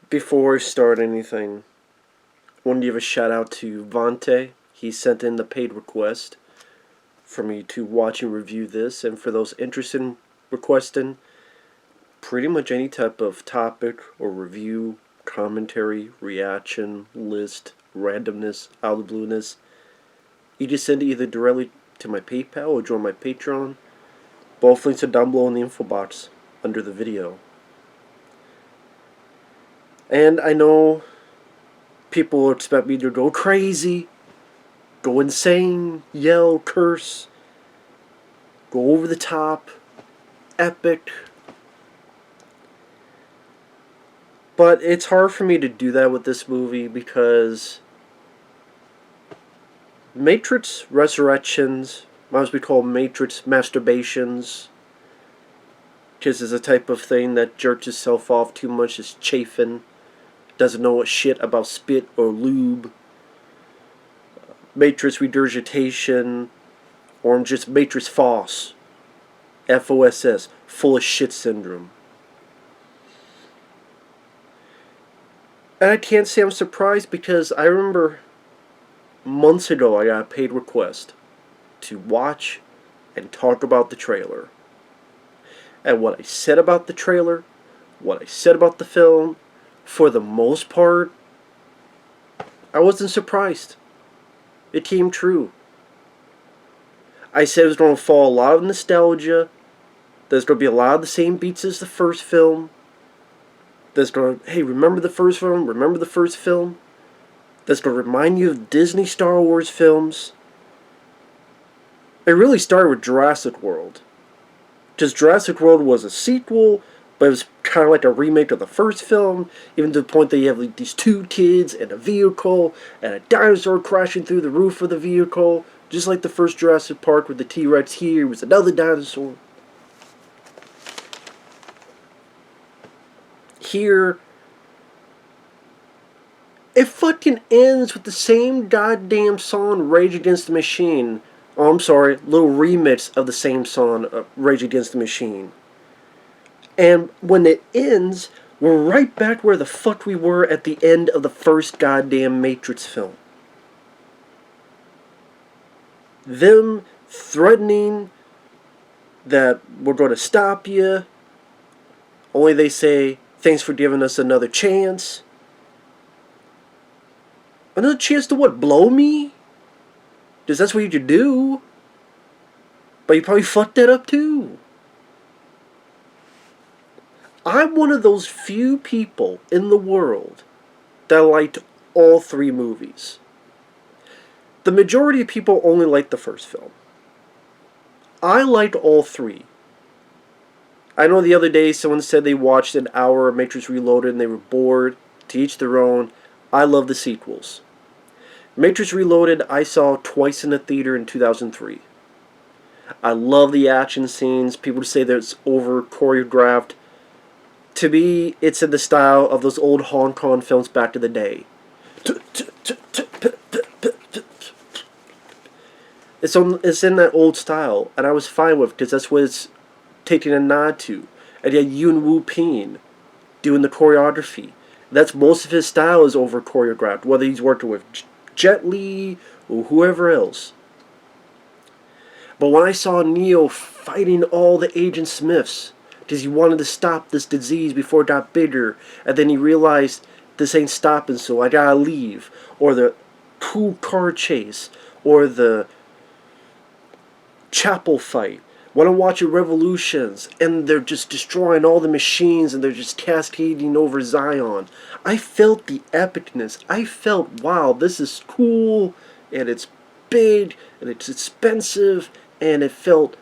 Before I start anything, I want to give a shout out to Vonte. He sent in the paid request for me to watch and review this, and for those interested in requesting pretty much any type of topic or review, commentary, reaction, list, randomness, out of the blueness, you just send it either directly to my PayPal or join my Patreon. Both links are down below in the info box under the video. And I know people expect me to go crazy, go insane, yell, curse, go over the top, epic. But it's hard for me to do that with this movie because Matrix Resurrections, might as well be called Matrix Masturbations, because it's a type of thing that jerks itself off too much, is chafing, doesn't know what shit about spit or lube. Matrix Regurgitation, or just Matrix Foss, FOSS, full of shit syndrome. And I can't say I'm surprised because I remember months ago I got a paid request to watch and talk about the trailer. And what I said about the trailer, what I said about the film, for the most part, I wasn't surprised. It came true. I said it was going to fall a lot of nostalgia. There's going to be a lot of the same beats as the first film. There's going to, hey, remember the first film? Remember the first film? That's going to remind you of Disney Star Wars films. It really started with Jurassic World. Because Jurassic World was a sequel, but it was kind of like a remake of the first film, even to the point that you have like these two kids and a vehicle, and a dinosaur crashing through the roof of the vehicle, just like the first Jurassic Park with the T-Rex. Here was another dinosaur. Here, it fucking ends with the same goddamn song, Rage Against the Machine. Oh, I'm sorry, little remix of the same song, Rage Against the Machine. And when it ends, we're right back where the fuck we were at the end of the first goddamn Matrix film. Them threatening that we're going to stop you. Only they say, thanks for giving us another chance. Another chance to what, blow me? Because that's what you could do. But you probably fucked that up too. I'm one of those few people in the world that liked all three movies. The majority of people only liked the first film. I liked all three. I know the other day someone said they watched an hour of Matrix Reloaded and they were bored. To each their own. I love the sequels. Matrix Reloaded I saw twice in the theater in 2003. I love the action scenes. People say that it's over choreographed. To me, it's in the style of those old Hong Kong films back in the day. It's in that old style, and I was fine with it because that's what it's taking a nod to. And you had Yuen Wu-Ping doing the choreography. That's most of his style is over choreographed, whether he's working with Jet Li or whoever else. But when I saw Neo fighting all the Agent Smiths, because he wanted to stop this disease before it got bigger, and then he realized this ain't stopping, so I gotta leave. Or the cool car chase, or the chapel fight. When I'm watching Revolutions, and they're just destroying all the machines, and they're just cascading over Zion, I felt the epicness. I felt, wow, this is cool, and it's big, and it's expensive, and it felt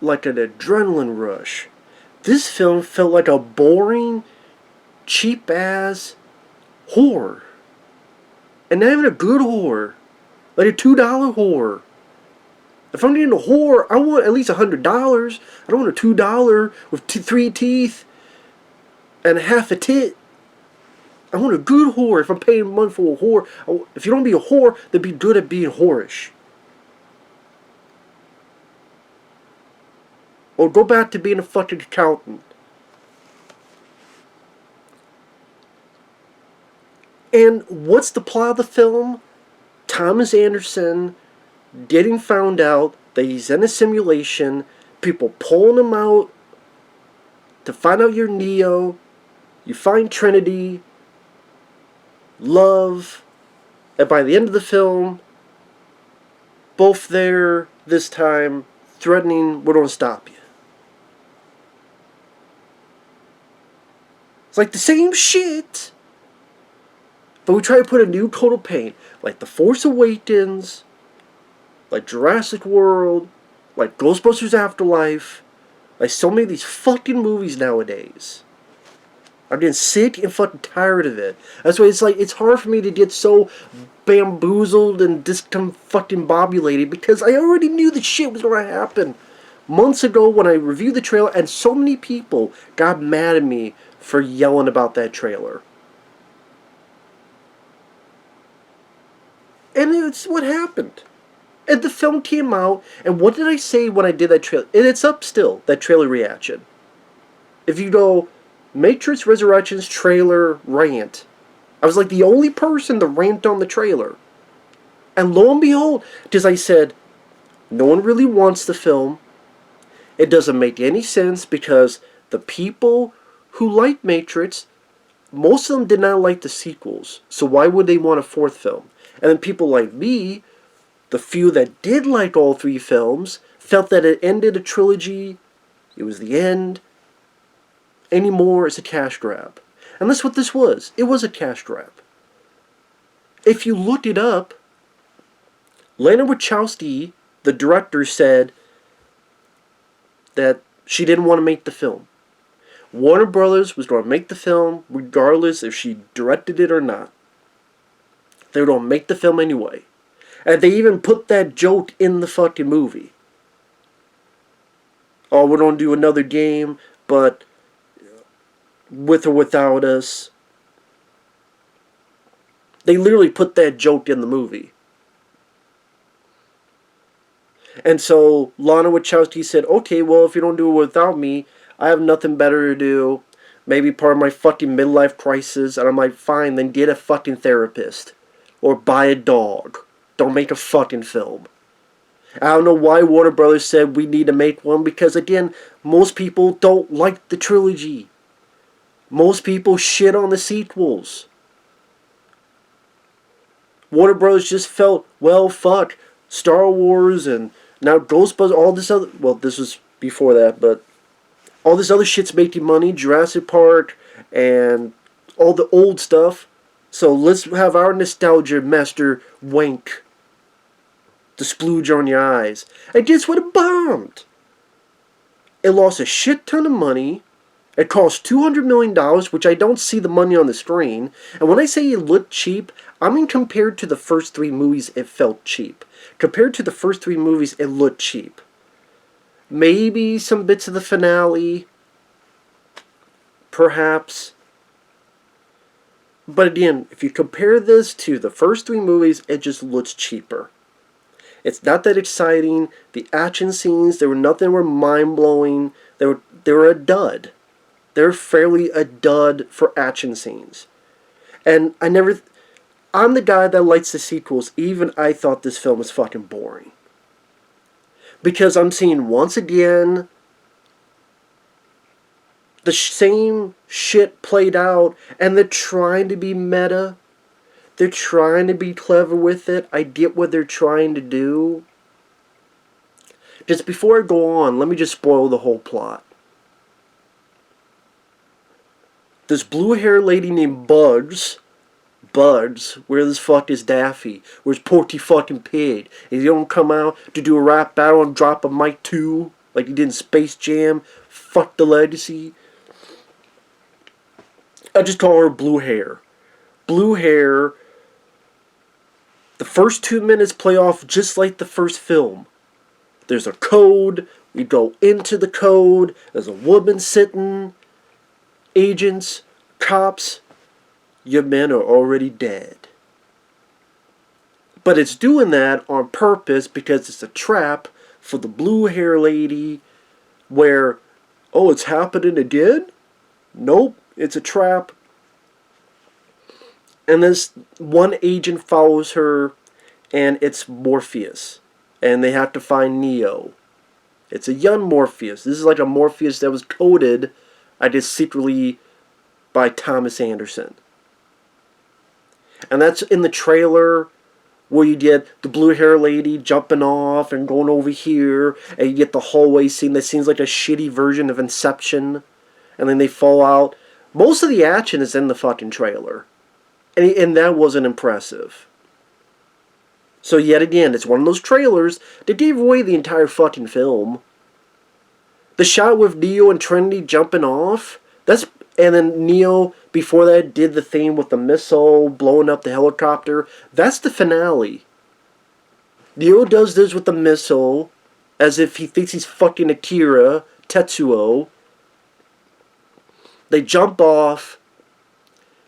like an adrenaline rush. This film felt like a boring, cheap-ass horror. And not even a good horror. Like a $2 horror. If I'm getting a horror, I want at least $100. I don't want a $2 with 3 teeth and half a tit. I want a good horror. If I'm paying money for a horror, if you don't be a whore, then be good at being whorish. Or go back to being a fucking accountant. And what's the plot of the film? Thomas Anderson getting found out that he's in a simulation, people pulling him out to find out you're Neo, you find Trinity, love, and by the end of the film, both there, this time, threatening, we're gonna stop you. It's like the same shit, but we try to put a new coat of paint, like The Force Awakens, like Jurassic World, like Ghostbusters Afterlife, like so many of these fucking movies nowadays. I'm getting sick and fucking tired of it. That's why it's hard for me to get so bamboozled and discombobulated because I already knew the shit was gonna happen months ago when I reviewed the trailer, and so many people got mad at me for yelling about that trailer. And it's what happened. And the film came out, and what did I say when I did that trailer? And it's up still, that trailer reaction. If you go Matrix Resurrections trailer rant, I was like the only person to rant on the trailer. And lo and behold, because I said, no one really wants the film. It doesn't make any sense because the people who like Matrix, most of them did not like the sequels. So why would they want a fourth film? And then people like me, the few that did like all three films, felt that it ended a trilogy. It was the end. Anymore, it's a cash grab. And that's what this was. It was a cash grab. If you looked it up, Lana Wachowski, the director, said that she didn't want to make the film. Warner Brothers was going to make the film regardless if she directed it or not. They were going to make the film anyway. And they even put that joke in the fucking movie. Oh, we're going to do another game, but with or without us. They literally put that joke in the movie. And so Lana Wachowski said, okay, well, if you don't do it without me, I have nothing better to do. Maybe part of my fucking midlife crisis. And I'm like, fine, then get a fucking therapist. Or buy a dog. Don't make a fucking film. I don't know why Warner Brothers said we need to make one. Because, again, most people don't like the trilogy. Most people shit on the sequels. Warner Bros. Just felt, well, fuck, Star Wars and now Ghostbusters, all this other, well, this was before that, but all this other shit's making money, Jurassic Park, and all the old stuff. So let's have our nostalgia master wank to splooge on your eyes. And guess what? It bombed. It lost a shit ton of money. It cost $200 million, which I don't see the money on the screen. And when I say it looked cheap, I mean compared to the first three movies, it felt cheap. Compared to the first three movies, it looked cheap. Maybe some bits of the finale. Perhaps. But again, if you compare this to the first three movies, it just looks cheaper. It's not that exciting. The action scenes, they were mind-blowing. They were a dud. They're fairly a dud for action scenes. And I'm the guy that likes the sequels. Even I thought this film was fucking boring. Because I'm seeing once again the same shit played out, and they're trying to be meta. They're trying to be clever with it. I get what they're trying to do. Just before I go on, let me just spoil the whole plot. This blue-haired lady named Bugs, where the fuck is Daffy? Where's Porky fucking Pig? And he don't come out to do a rap battle and drop a mic too, like he did in Space Jam. Fuck the legacy. I just call her Blue Hair. Blue Hair. The first 2 minutes play off just like the first film. There's a code. We go into the code. There's a woman sitting. Agents, cops, your men are already dead. But it's doing that on purpose because it's a trap for the blue hair lady, where, oh, it's happening again? Nope, it's a trap. And this one agent follows her, and it's Morpheus. And they have to find Neo. It's a young Morpheus. This is like a Morpheus that was coded, I guess, secretly by Thomas Anderson. And that's in the trailer where you get the blue hair lady jumping off and going over here, and you get the hallway scene that seems like a shitty version of Inception, and then they fall out. Most of the action is in the fucking trailer. And that wasn't impressive. So yet again, it's one of those trailers that gave away the entire fucking film. The shot with Neo and Trinity jumping off, and then Neo, before that, did the thing with the missile, blowing up the helicopter. That's the finale. Neo does this with the missile, as if he thinks he's fucking Akira, Tetsuo. They jump off.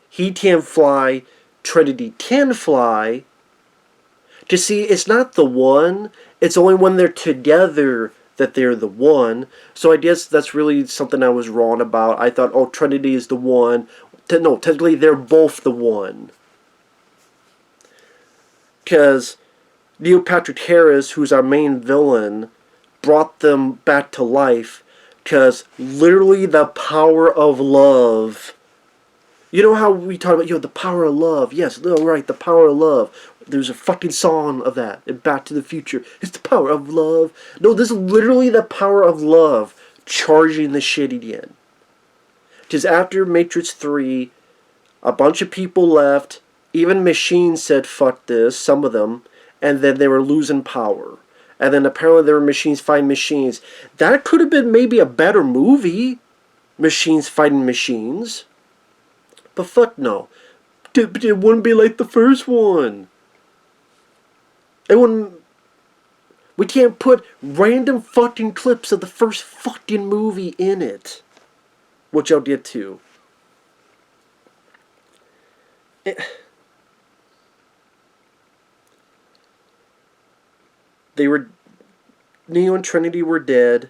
He can fly. Trinity can fly. To see, it's not the one. It's only when they're together that they're the one. So I guess that's really something I was wrong about. I thought, oh, Trinity is the one. No, technically they're both the one. Because Neil Patrick Harris, who's our main villain, brought them back to life. Because literally the power of love. You know how we talk about, the power of love. Yes, right, the power of love. There's a fucking song of that in Back to the Future. It's the power of love. No, this is literally the power of love charging the shit again. Because after Matrix 3, a bunch of people left. Even machines said, fuck this, some of them. And then they were losing power. And then apparently there were machines fighting machines. That could have been maybe a better movie. Machines fighting machines. But fuck no. It wouldn't be like the first one. It wouldn't. We can't put random fucking clips of the first fucking movie in it. Which I'll get to. Neo and Trinity were dead.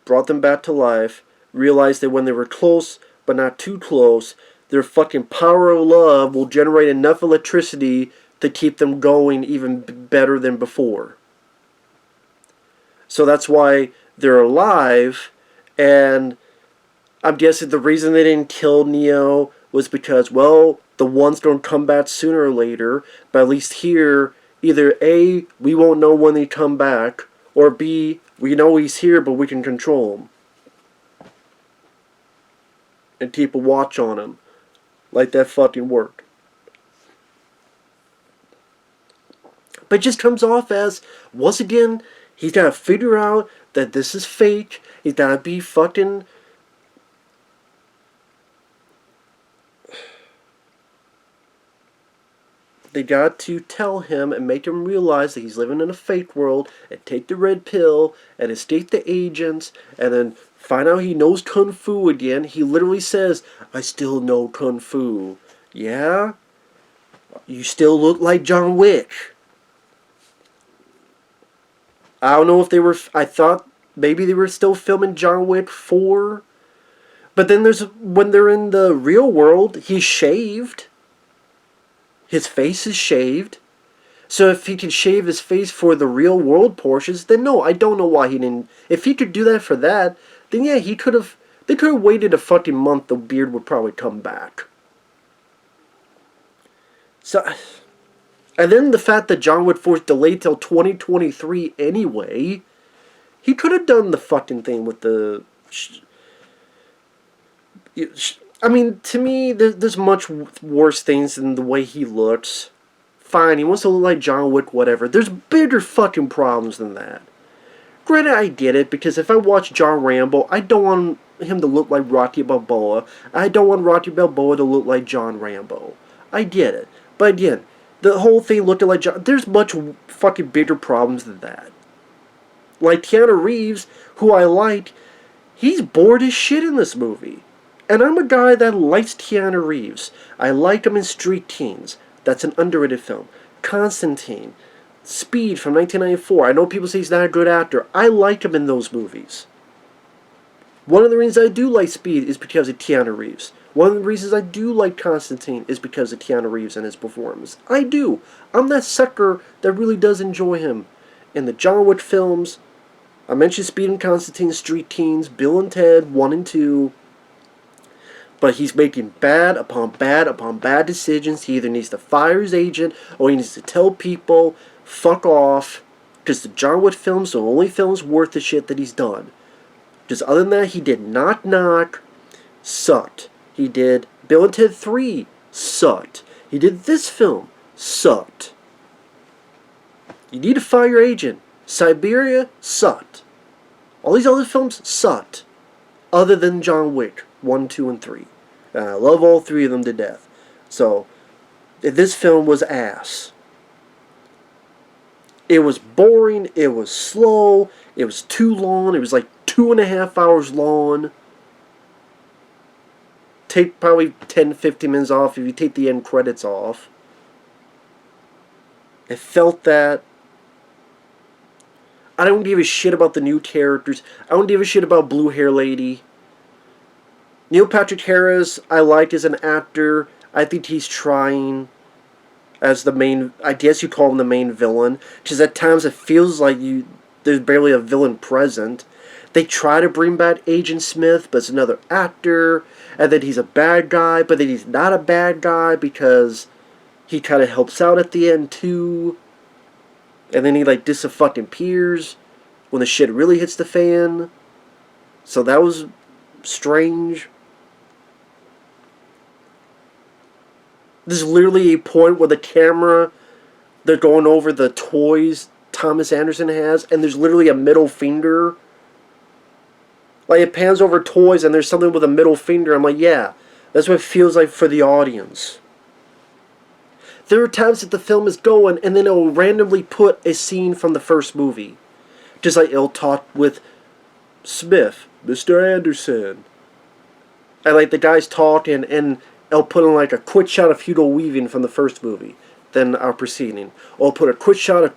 Brought them back to life. Realized that when they were close, but not too close, their fucking power of love will generate enough electricity to keep them going even better than before. So that's why they're alive, and I'm guessing the reason they didn't kill Neo was because, well, the one's going to come back sooner or later, but at least here, either A, we won't know when they come back, or B, we know he's here, but we can control him. And keep a watch on him. Like that fucking worked. But it just comes off as, once again, he's got to figure out that this is fake. He's got to be fucking... They got to tell him and make him realize that he's living in a fake world and take the red pill and escape the agents and then find out he knows Kung Fu again. He literally says, I still know Kung Fu. Yeah? You still look like John Wick. I don't know if they were... I thought maybe they were still filming John Wick 4. But then when they're in the real world, he's shaved. His face is shaved. So if he could shave his face for the real world portions, then no, I don't know why he didn't... If he could do that for that, then yeah, he could have... They could have waited a fucking month, the beard would probably come back. So... And then the fact that John Wick 4 is delayed till 2023 anyway, he could have done the fucking thing with the... I mean, to me, there's much worse things than the way he looks. Fine, he wants to look like John Wick, whatever. There's bigger fucking problems than that. Granted, I get it, because if I watch John Rambo, I don't want him to look like Rocky Balboa. I don't want Rocky Balboa to look like John Rambo. I get it. But again, the whole thing looking like John... There's much fucking bigger problems than that. Like Keanu Reeves, who I like, he's bored as shit in this movie. And I'm a guy that likes Keanu Reeves. I liked him in Street Teens. That's an underrated film. Constantine. Speed from 1994. I know people say he's not a good actor. I liked him in those movies. One of the reasons I do like Speed is because of Keanu Reeves. One of the reasons I do like Constantine is because of Keanu Reeves and his performance. I do. I'm that sucker that really does enjoy him. In the John Wick films, I mentioned Speed and Constantine, Street Teens, Bill and Ted 1 and 2. But he's making bad upon bad upon bad decisions. He either needs to fire his agent or he needs to tell people, fuck off. Because the John Wick films are the only films worth the shit that he's done. Because other than that, he did Knock Knock, sucked. He did Bill and Ted 3, sucked. He did this film, sucked. You need to fire your agent. Siberia, sucked. All these other films sucked. Other than John Wick 1, 2, and 3. And I love all three of them to death. So, this film was ass. It was boring, it was slow, it was too long, it was like 2.5 hours long. Take probably 10-15 minutes off if you take the end credits off. It felt that. I don't give a shit about the new characters. I don't give a shit about Blue Hair Lady. Neil Patrick Harris, I liked as an actor. I think he's trying as the main, I guess you call him the main villain. Because at times it feels like there's barely a villain present. They try to bring back Agent Smith, but it's another actor. And then he's a bad guy, but then he's not a bad guy because he kind of helps out at the end too. And then he like disappears when the shit really hits the fan. So that was strange. There's literally a point where the camera, they're going over the toys Thomas Anderson has, and there's literally a middle finger. Like, it pans over toys, and there's something with a middle finger. I'm like, yeah, that's what it feels like for the audience. There are times that the film is going, and then it will randomly put a scene from the first movie. Just like it'll talk with Smith, Mr. Anderson. And like the guy's talking, and it'll put in like a quick shot of Hugo Weaving from the first movie. Then our proceeding. Or put a quick shot of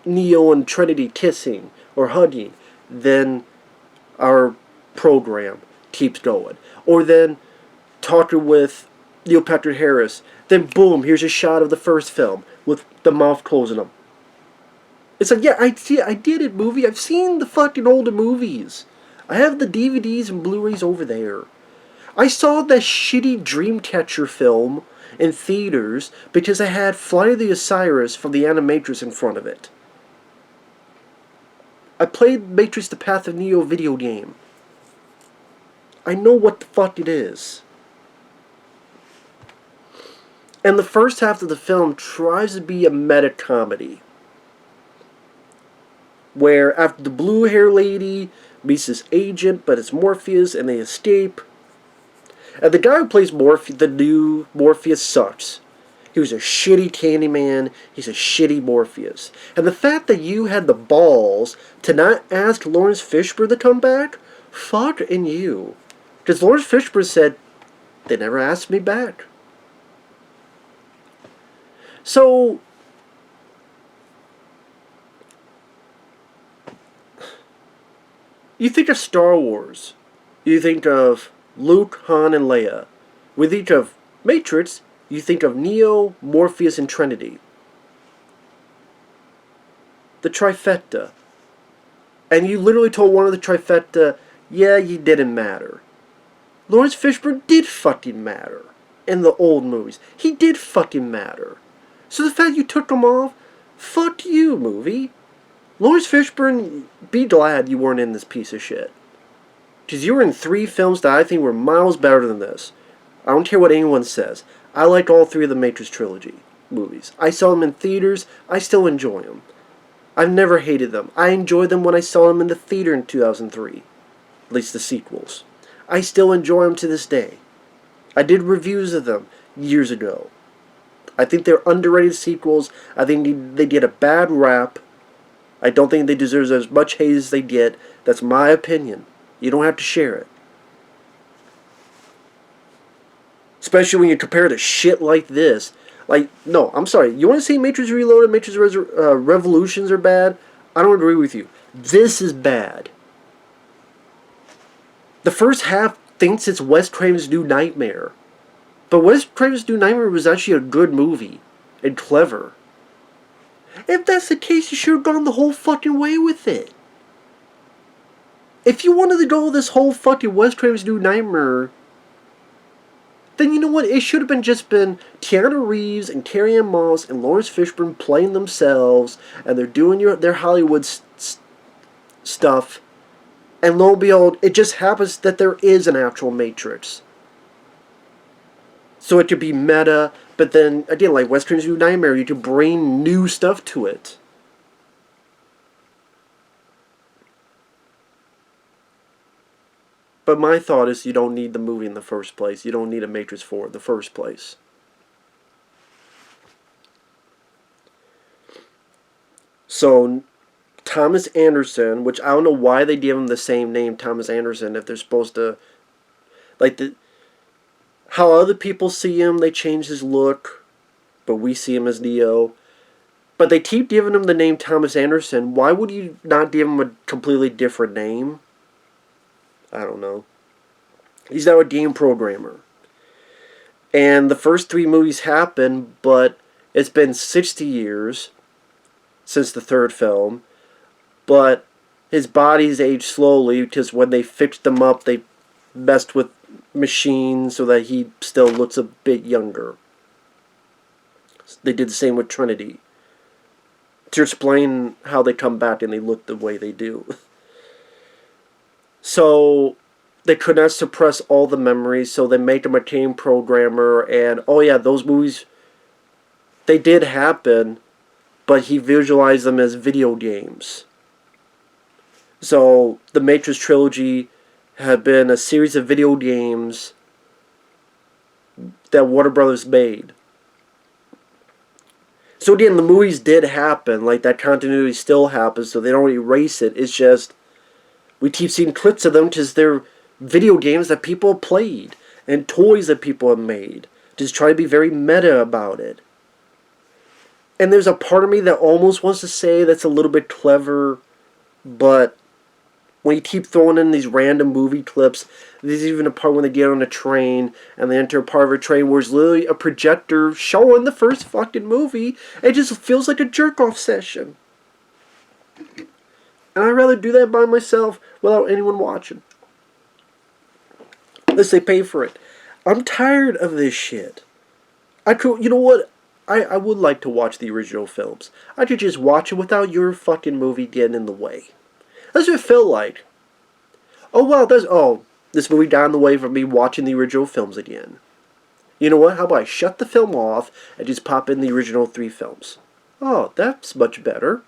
Neo and Trinity kissing or hugging. Then our program keeps going. Or then talking with Neil Patrick Harris. Then boom, here's a shot of the first film with the mouth closing up. It's like, yeah, I did it, movie. I've seen the fucking older movies. I have the DVDs and Blu-rays over there. I saw that shitty Dreamcatcher film in theaters because I had Flight of the Osiris from the Animatrix in front of it. I played Matrix the Path of Neo video game. I know what the fuck it is. And the first half of the film tries to be a meta-comedy. Where after the blue hair lady meets this agent, but it's Morpheus, and they escape. And the guy who plays the new Morpheus sucks. He was a shitty Candyman. He's a shitty Morpheus. And the fact that you had the balls to not ask Lawrence Fishburne to come back, fucking you. Because Lawrence Fishburne said, they never asked me back. So, you think of Star Wars. You think of Luke, Han, and Leia. We think of Matrix. You think of Neo, Morpheus, and Trinity. The trifecta. And you literally told one of the trifecta, yeah, you didn't matter. Lawrence Fishburne did fucking matter. In the old movies. He did fucking matter. So the fact you took him off, fuck you, movie. Lawrence Fishburne, be glad you weren't in this piece of shit. Because you were in 3 films that I think were miles better than this. I don't care what anyone says. I like all 3 of the Matrix trilogy movies. I saw them in theaters. I still enjoy them. I've never hated them. I enjoyed them when I saw them in the theater in 2003. At least the sequels. I still enjoy them to this day. I did reviews of them years ago. I think they're underrated sequels. I think they get a bad rap. I don't think they deserve as much hate as they get. That's my opinion. You don't have to share it. Especially when you compare to shit like this. Like, no, I'm sorry. You want to say Matrix Reloaded, Matrix Revolutions are bad? I don't agree with you. This is bad. The first half thinks it's Wes Craven's New Nightmare. But Wes Craven's New Nightmare was actually a good movie. And clever. If that's the case, you should have gone the whole fucking way with it. If you wanted to go this whole fucking Wes Craven's New Nightmare, then you know what? It should have been Keanu Reeves and Carrie-Anne Moss and Lawrence Fishburne playing themselves, and they're doing their Hollywood stuff, and lo and behold, it just happens that there is an actual Matrix. So it could be meta, but then, again, like Wes Craven's New Nightmare, you could bring new stuff to it. But my thought is you don't need the movie in the first place. You don't need a Matrix 4 in the first place. So, Thomas Anderson, which I don't know why they give him the same name, Thomas Anderson, if they're supposed to... Like, how other people see him, they change his look, but we see him as Neo. But they keep giving him the name Thomas Anderson. Why would you not give him a completely different name? I don't know. He's now a game programmer. And the first 3 movies happened, but it's been 60 years since the third film. But his body's aged slowly because when they fixed him up, they messed with machines so that he still looks a bit younger. They did the same with Trinity. To explain how they come back and they look the way they do. So, they could not suppress all the memories, so they make him a game programmer, and, oh yeah, those movies, they did happen, but he visualized them as video games. So, the Matrix trilogy had been a series of video games that Warner Brothers made. So again, the movies did happen, like that continuity still happens, so they don't erase it, it's just... We keep seeing clips of them because they're video games that people have played and toys that people have made. Just try to be very meta about it. And there's a part of me that almost wants to say that's a little bit clever, but when you keep throwing in these random movie clips, there's even a part when they get on a train and they enter a part of a train where it's literally a projector showing the first fucking movie. It just feels like a jerk-off session. And I'd rather do that by myself without anyone watching. Unless they pay for it. I'm tired of this shit. You know what? I would like to watch the original films. I could just watch it without your fucking movie getting in the way. That's what it felt like. Oh, well, this movie got in the way from me watching the original films again. You know what? How about I shut the film off and just pop in the original 3 films? Oh, that's much better.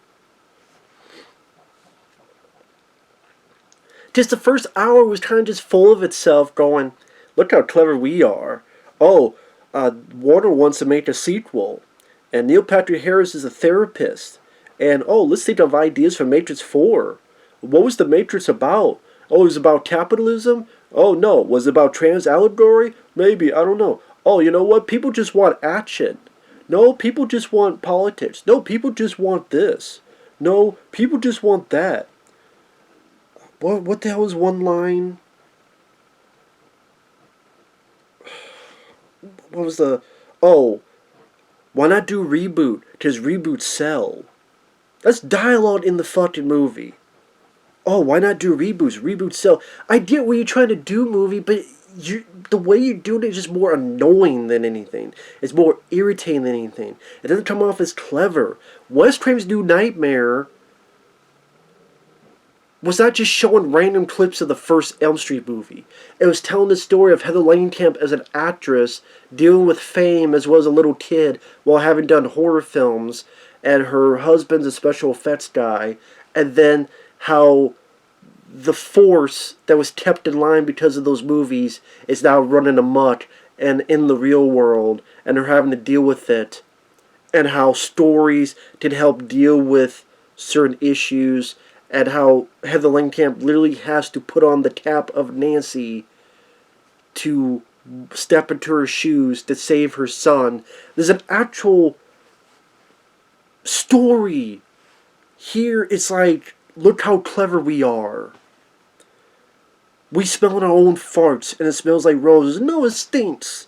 Just the first hour was kind of just full of itself going, look how clever we are. Oh, Warner wants to make a sequel. And Neil Patrick Harris is a therapist. And, oh, let's think of ideas for Matrix 4. What was the Matrix about? Oh, it was about capitalism? Oh, no. Was it about trans allegory? Maybe. I don't know. Oh, you know what? People just want action. No, people just want politics. No, people just want this. No, people just want that. What the hell is one line? What was the... Oh, why not do reboot? Because reboots sell. That's dialogue in the fucking movie. Oh, why not do reboots? Reboots sell. I get what you're trying to do, movie, but the way you do it is just more annoying than anything. It's more irritating than anything. It doesn't come off as clever. Wes Craven's New Nightmare was not just showing random clips of the first Elm Street movie. It was telling the story of Heather Langenkamp as an actress dealing with fame as well as a little kid while having done horror films, and her husband's a special effects guy, and then how the force that was kept in line because of those movies is now running amok and in the real world, and they're having to deal with it, and how stories can help deal with certain issues, and how Heather Langenkamp literally has to put on the cap of Nancy to step into her shoes to save her son. There's an actual story. Here it's like, look how clever we are. We smell our own farts and it smells like roses. No, it stinks.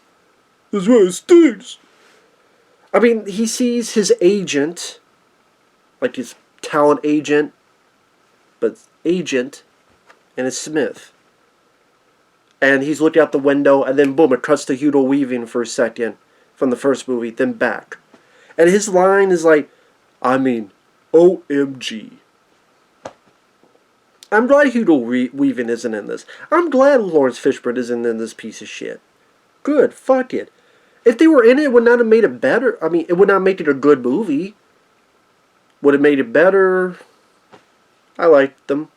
That's why it stinks. I mean, he sees his agent, like his talent agent, but agent, and it's Smith. And he's looking out the window, and then boom, it cuts to Hugo Weaving for a second from the first movie, then back. And his line is like, I mean, OMG. I'm glad Hugo Weaving isn't in this. I'm glad Lawrence Fishburne isn't in this piece of shit. Good, fuck it. If they were in it, it would not have made it better. I mean, it would not make it a good movie. Would it made it better? I liked them.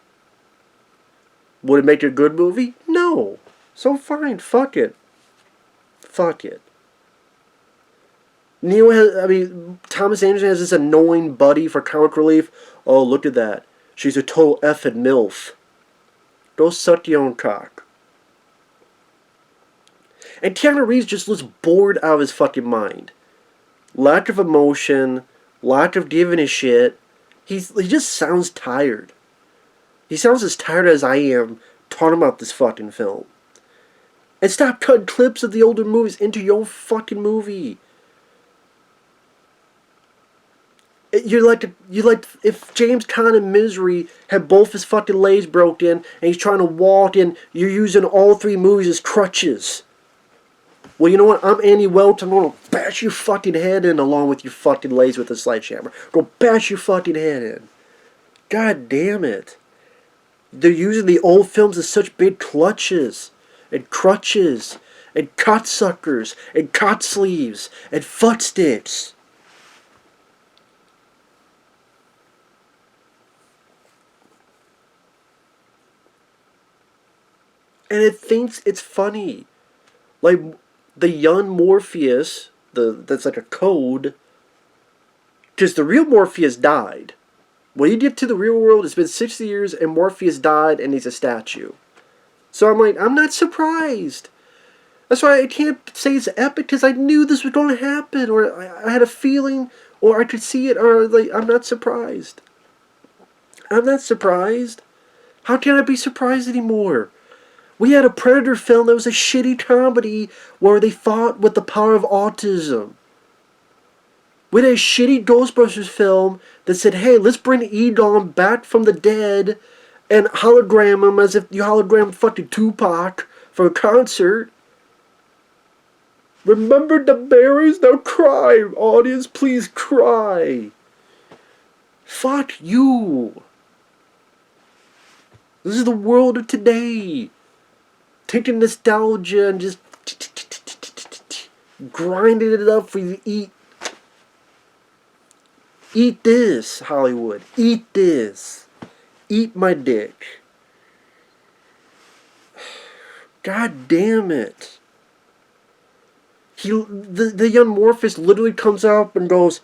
Would it make it a good movie? No. So fine, fuck it. Fuck it. Thomas Anderson has this annoying buddy for comic relief. Oh, look at that. She's a total effing MILF. Go suck your own cock. And Keanu Reeves just looks bored out of his fucking mind. Lack of emotion, lack of giving a shit. He just sounds tired. He sounds as tired as I am talking about this fucking film. And stop cutting clips of the older movies into your fucking movie. You're like if James Caan in Misery had both his fucking legs broken and he's trying to walk and you're using all three movies as crutches. Well, you know what? I'm Andy Welch. I'm going to bash your fucking head in along with your fucking legs with a sledgehammer. Go bash your fucking head in. God damn it. They're using the old films as such big clutches and crutches and cocksuckers and cock sleeves and fuck sticks. And it thinks it's funny. Like, the young Morpheus, that's like a code, because the real Morpheus died. When you get to the real world, it's been 60 years, and Morpheus died, and he's a statue. So I'm like, I'm not surprised. That's why I can't say it's epic, because I knew this was going to happen, or I had a feeling, or I could see it, or like, I'm not surprised. I'm not surprised. How can I be surprised anymore? We had a Predator film that was a shitty comedy where they fought with the power of autism. We had a shitty Ghostbusters film that said, hey, let's bring Egon back from the dead and hologram him as if you hologram fucking Tupac for a concert. Remember the berries? Now cry, audience, please cry. Fuck you. This is the world of today. Taking nostalgia and just grinding it up for you to eat. Eat this, Hollywood. Eat this. Eat my dick. God damn it. The young Morpheus literally comes up and goes,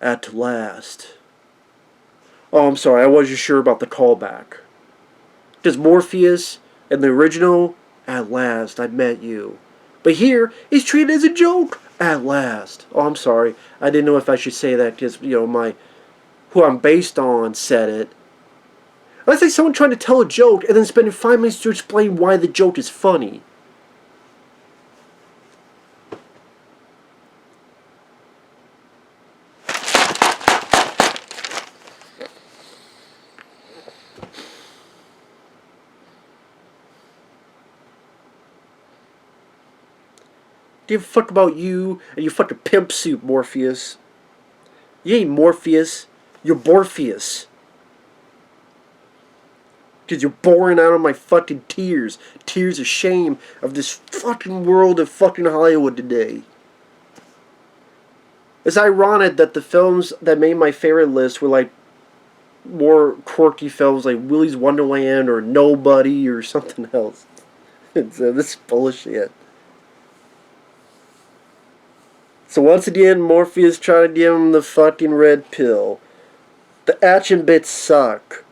at last. Oh, I'm sorry, I wasn't sure about the callback. Because Morpheus, in the original, at last, I met you. But here, he's treated as a joke. At last. Oh, I'm sorry. I didn't know if I should say that because, who I'm based on said it. That's like someone trying to tell a joke and then spending 5 minutes to explain why the joke is funny. Give a fuck about you and your fucking pimp suit, Morpheus. You ain't Morpheus. You're Morpheus. Because you're pouring out of my fucking tears. Tears of shame of this fucking world of fucking Hollywood today. It's ironic that the films that made my favorite list were like more quirky films like Willy's Wonderland or Nobody or something else. This is bullshit. So once again, Morpheus trying to give him the fucking red pill. The action bits suck.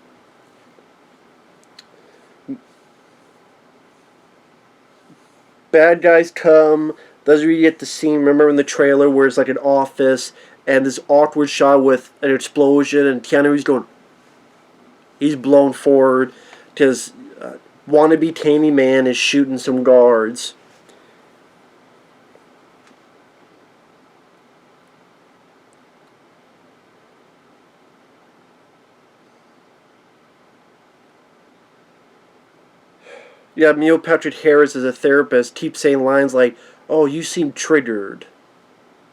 Bad guys come. Those where you get the scene, remember in the trailer where it's like an office and this awkward shot with an explosion and Keanu Reeves going, he's blown forward because wannabe tanny man is shooting some guards. Yeah, Neil Patrick Harris as a therapist keeps saying lines like, "Oh, you seem triggered.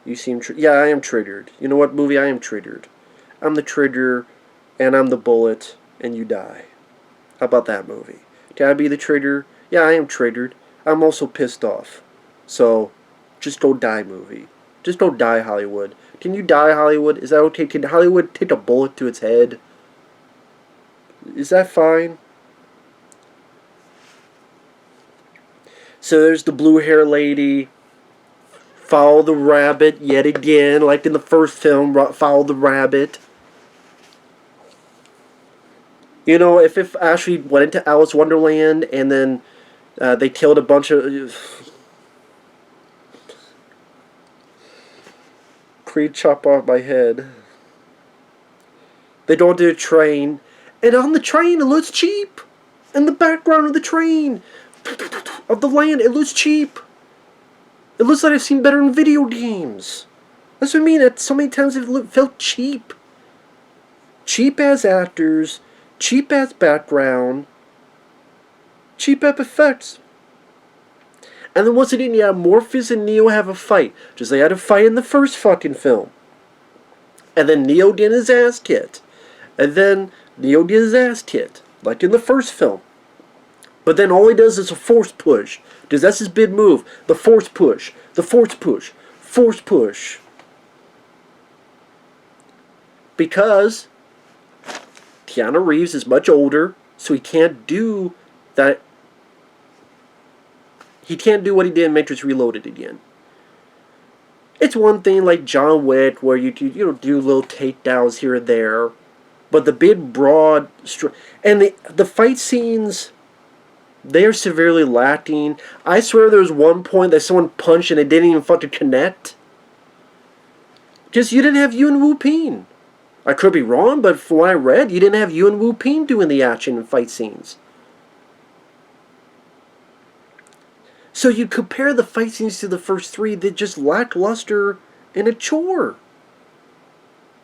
You seem yeah, I am triggered. You know what movie? I am triggered. I'm the trigger, and I'm the bullet, and you die. How about that movie? Can I be the trigger? Yeah, I am triggered. I'm also pissed off. So, just go die, movie. Just go die, Hollywood. Can you die, Hollywood? Is that okay? Can Hollywood take a bullet to its head? Is that fine?" So there's the blue hair lady. Follow the rabbit yet again, like in the first film. Follow the rabbit. You know, if it actually went into Alice Wonderland and then they killed a bunch of Creed chop off my head. They don't do a train, and on the train it looks cheap. In the background of the train, of the land, it looks cheap. It looks like I've seen better in video games. That's what I mean. So many times it felt cheap. Cheap as actors, cheap as background, cheap as effects. And then once again, yeah, Morpheus and Neo have a fight. Just like they had a fight in the first fucking film. And then Neo did his ass kicked. And then Neo did his ass kicked. Like in the first film. But then all he does is a force push. Because that's his big move. The force push. The force push. Force push. Because Keanu Reeves is much older, so he can't do that. He can't do what he did in Matrix Reloaded again. It's one thing like John Wick, where you do little takedowns here and there, but the big broad and the fight scenes, they are severely lacking. I swear there was one point that someone punched and it didn't even fucking connect. Because you didn't have Yuen Woo-Ping. I could be wrong, but from what I read, you didn't have Yuen Woo-Ping doing the action and fight scenes. So you compare the fight scenes to the first three, they're just lackluster and a chore.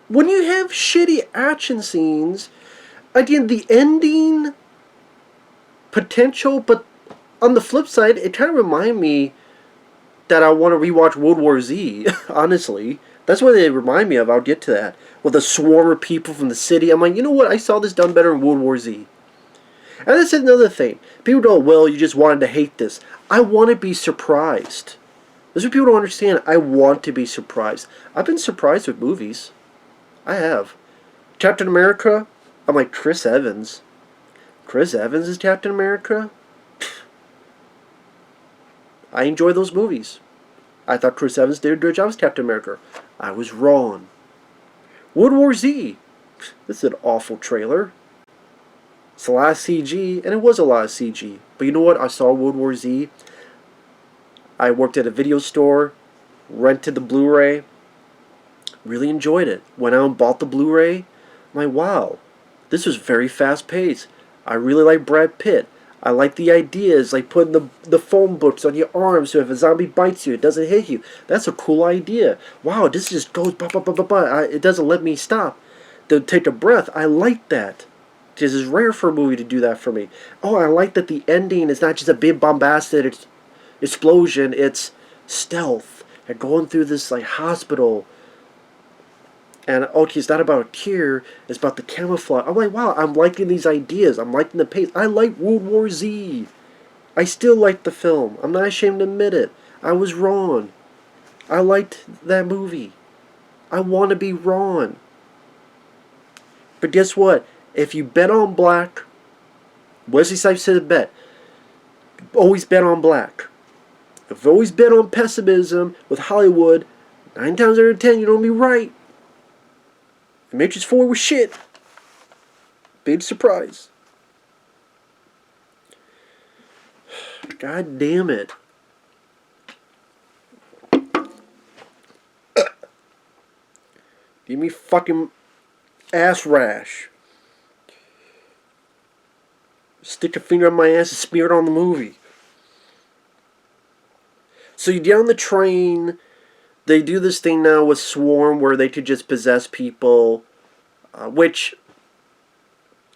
When you have shitty action scenes, again, the ending potential, but on the flip side, it kind of reminded me that I want to rewatch World War Z, honestly. That's what they remind me of. I'll get to that. With a swarm of people from the city. I'm like, you know what? I saw this done better in World War Z. And that's another thing. People go, well, you just wanted to hate this. I want to be surprised. This is what people don't understand. I want to be surprised. I've been surprised with movies. I have. Captain America, I'm like, Chris Evans. Chris Evans is Captain America? I enjoy those movies. I thought Chris Evans did a good job as Captain America. I was wrong. World War Z. This is an awful trailer. It's a lot of CG, and it was a lot of CG. But you know what? I saw World War Z. I worked at a video store, rented the Blu-ray, really enjoyed it. Went out and bought the Blu-ray. I'm like, wow, this was very fast-paced. I really like Brad Pitt. I like the ideas, like putting the phone books on your arm so if a zombie bites you, it doesn't hit you. That's a cool idea. Wow, this just goes, it doesn't let me stop to take a breath. I like that. This is rare for a movie to do that for me. Oh, I like that the ending is not just a big bombastic explosion. It's stealth and going through this like hospital. And okay, it's not about a cure. It's about the camouflage. I'm like, wow, I'm liking these ideas. I'm liking the pace. I like World War Z. I still like the film. I'm not ashamed to admit it. I was wrong. I liked that movie. I want to be wrong. But guess what? If you bet on black, Wesley Snipes said it bet. Always bet on black. If you always bet on pessimism with Hollywood, 9 times out of 10 you're going to be right. If Matrix 4 was shit, big surprise. God damn it. Give me fucking ass rash. Stick a finger in my ass and smear it on the movie. So you get on the train. They do this thing now with Swarm where they could just possess people. Which,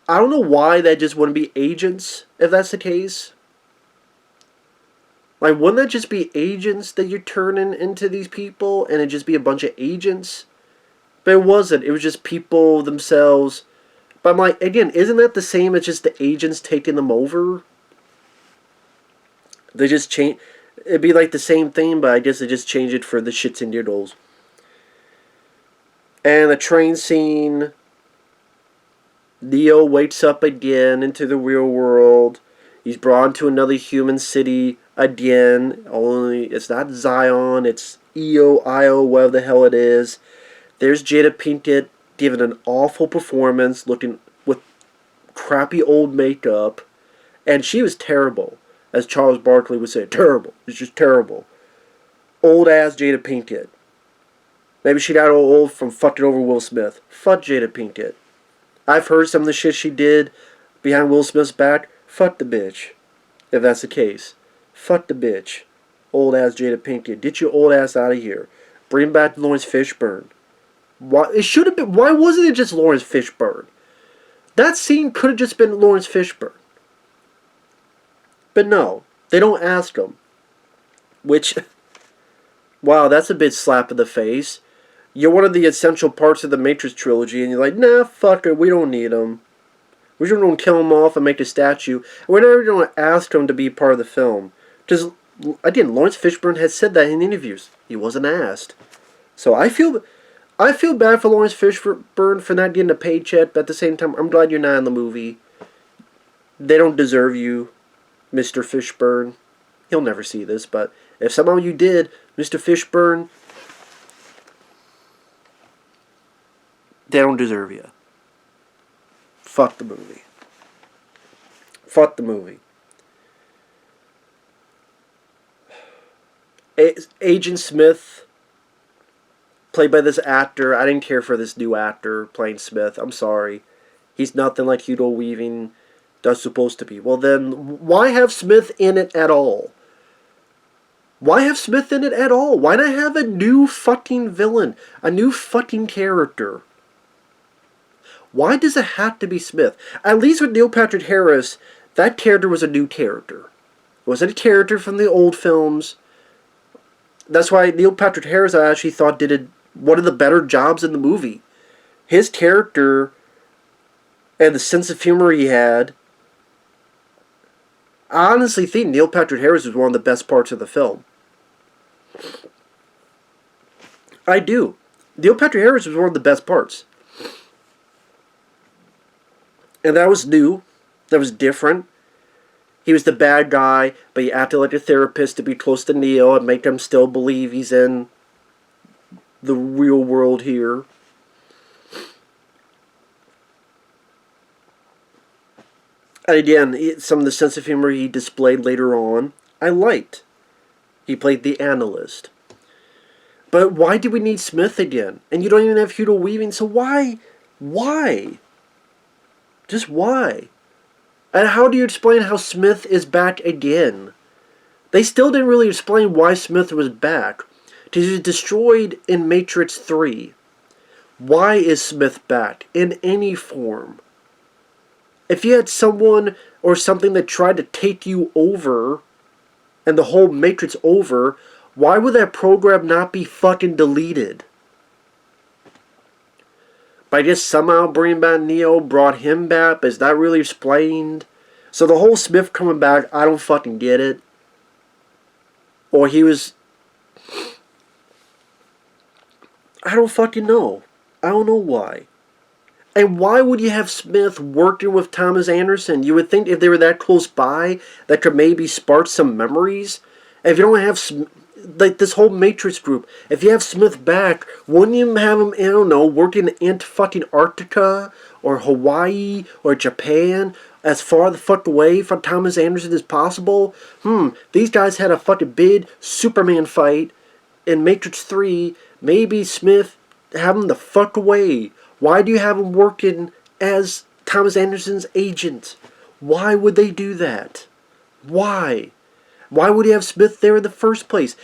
I don't know why that just wouldn't be agents, if that's the case. Like, wouldn't that just be agents that you're turning into these people, and it'd just be a bunch of agents? But it wasn't. It was just people themselves. But I'm like, again, isn't that the same as just the agents taking them over? They just change. It'd be like the same thing, but I guess they just change it for the shits and giggles. And the train scene. Neo wakes up again into the real world. He's brought into another human city again. Only it's not Zion, it's Io, whatever the hell it is. There's Jada Pinkett giving an awful performance, looking with crappy old makeup. And she was terrible. As Charles Barkley would say, terrible. It's just terrible. Old ass Jada Pinkett. Maybe she got old from fucking over Will Smith. Fuck Jada Pinkett. I've heard some of the shit she did behind Will Smith's back. Fuck the bitch. If that's the case. Fuck the bitch. Old ass Jada Pinkett. Get your old ass out of here. Bring back Lawrence Fishburne. Why? It should have been. Why wasn't it just Lawrence Fishburne? That scene could have just been Lawrence Fishburne. But no. They don't ask him. Which, wow, that's a bit slap in the face. You're one of the essential parts of the Matrix trilogy, and you're like, nah, fuck it, we don't need him. We're just going to kill him off and make a statue. And we're never going to ask him to be part of the film. Because, again, Lawrence Fishburne had said that in interviews. He wasn't asked. So I feel bad for Lawrence Fishburne for not getting a paycheck, but at the same time, I'm glad you're not in the movie. They don't deserve you, Mr. Fishburne. He'll never see this, but if somehow you did, Mr. Fishburne, they don't deserve you. Fuck the movie. Fuck the movie. Agent Smith, played by this actor. I didn't care for this new actor playing Smith. I'm sorry. He's nothing like Hugo Weaving does supposed to be. Well then, why have Smith in it at all? Why have Smith in it at all? Why not have a new fucking villain? A new fucking character? Why does it have to be Smith? At least with Neil Patrick Harris, that character was a new character. It wasn't a character from the old films. That's why Neil Patrick Harris, I actually thought, did one of the better jobs in the movie. His character and the sense of humor he had. I honestly think Neil Patrick Harris was one of the best parts of the film. I do. Neil Patrick Harris was one of the best parts. And that was new. That was different. He was the bad guy, but he acted like a therapist to be close to Neo and make him still believe he's in the real world here. And again, some of the sense of humor he displayed later on, I liked. He played the analyst. But why do we need Smith again? And you don't even have Hugo Weaving, so why? Why? Just why? And how do you explain how Smith is back again? They still didn't really explain why Smith was back. Because he was destroyed in Matrix 3. Why is Smith back? In any form. If you had someone or something that tried to take you over, and the whole Matrix over, why would that program not be fucking deleted? By just somehow bringing back Neo, brought him back, but it's not really explained. So the whole Smith coming back, I don't fucking get it. Or he was... I don't fucking know. I don't know why. And why would you have Smith working with Thomas Anderson? You would think if they were that close by, that could maybe spark some memories. And if you don't have... like this whole Matrix group, if you have Smith back, wouldn't you have him, I don't know, working in Antarctica or Hawaii or Japan, as far the fuck away from Thomas Anderson as possible? These guys had a fucking big Superman fight in Matrix 3. Maybe Smith, have him the fuck away. Why do you have him working as Thomas Anderson's agent? Why would they do that? Why? Why would he have Smith there in the first place?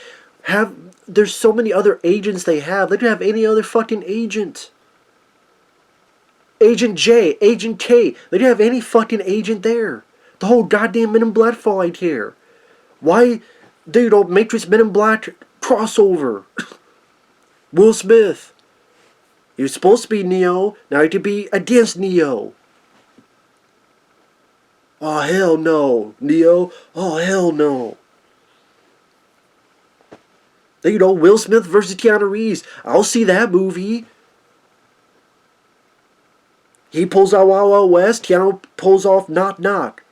There's so many other agents they have. They could have any other fucking agent. Agent J, Agent K. They could have any fucking agent there. The whole goddamn Men in Black fight here. Why, dude, Matrix Men in Black crossover. Will Smith. He was supposed to be Neo. Now he could be against Neo. Oh, hell no. Neo. Oh, hell no. Will Smith versus Keanu Reeves. I'll see that movie. He pulls out Wild Wild West. Keanu pulls off Knock Knock.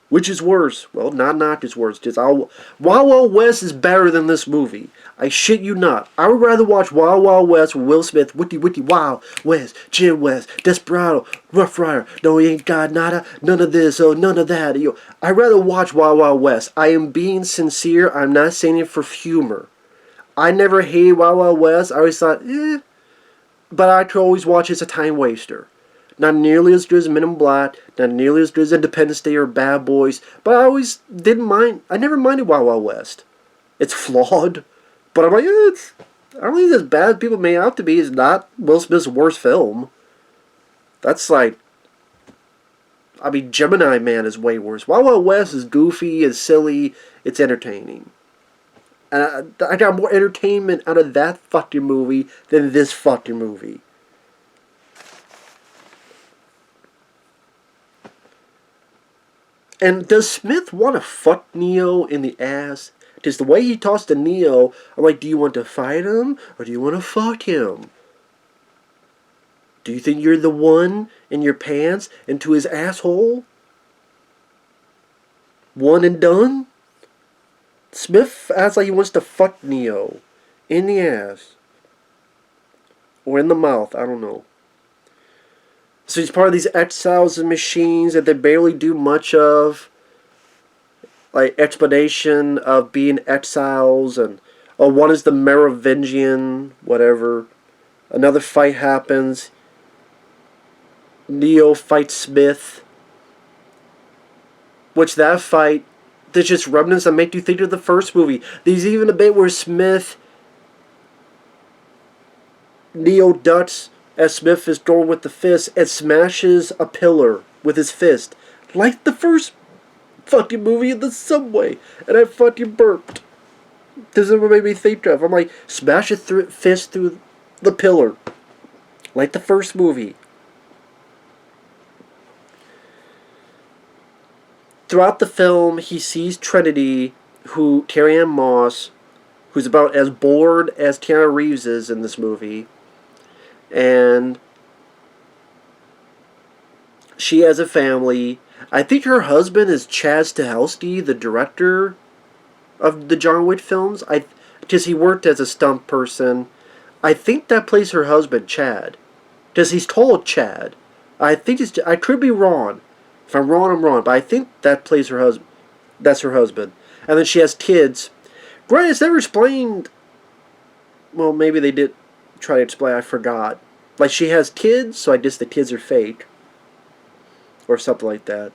Which is worse? Well, Knock Knock is worse. Wild Wild West is better than this movie. I shit you not. I would rather watch Wild Wild West with Will Smith, Witty Witty Wild West, Jim West, Desperado, Rough Rider. No, he ain't got nada, none of this, oh, none of that. I'd rather watch Wild Wild West. I am being sincere. I'm not saying it for humor. I never hated Wild Wild West. I always thought, but I could always watch it as a time waster. Not nearly as good as Men in Black, not nearly as good as Independence Day or Bad Boys, but I always didn't mind. I never minded Wild Wild West. It's flawed, but I'm like, I don't think it's as bad as people made out to be. It's not Will Smith's worst film. That's like, Gemini Man is way worse. Wild Wild West is goofy, it's silly, it's entertaining. And I got more entertainment out of that fucking movie than this fucking movie. And does Smith want to fuck Neo in the ass? Because the way he talks to Neo, I'm like, do you want to fight him or do you want to fuck him? Do you think you're the one in your pants into his asshole? One and done? Smith acts like he wants to fuck Neo in the ass. Or in the mouth, I don't know. So he's part of these exiles and machines that they barely do much of. Like explanation of being exiles, and one is the Merovingian, whatever. Another fight happens. Neo fights Smith. Which that fight, there's just remnants that make you think of the first movie. There's even a bit where Neo ducks as Smith is going with the fist and smashes a pillar with his fist. Like the first fucking movie in the subway. And I fucking burped. This is what made me think of. I'm like, smash a fist through the pillar. Like the first movie. Throughout the film, he sees Trinity, Carrie-Anne Moss, who's about as bored as Keanu Reeves is in this movie. And she has a family. I think her husband is Chad Stahelski, the director of the John Wick films. Because he worked as a stunt person. I think that plays her husband, Chad. Because he's called Chad. I could be wrong. If I'm wrong, I'm wrong. But I think that plays her husband. That's her husband. And then she has kids. Granted, it's never explained. Well, maybe they did try to explain. I forgot. Like, she has kids, so I guess the kids are fake. Or something like that.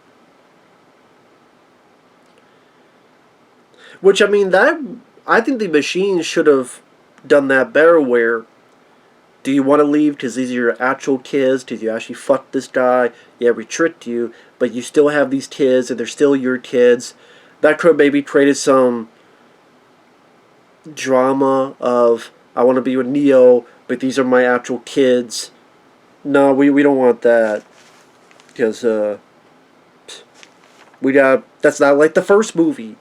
Which, I think the machine should have done that better, where do you want to leave because these are your actual kids? Did you actually fuck this guy? Yeah, we tricked you, but you still have these kids, and they're still your kids. That could have maybe created some drama of, I want to be with Neo, but these are my actual kids. No, we don't want that. Because, that's not like the first movie.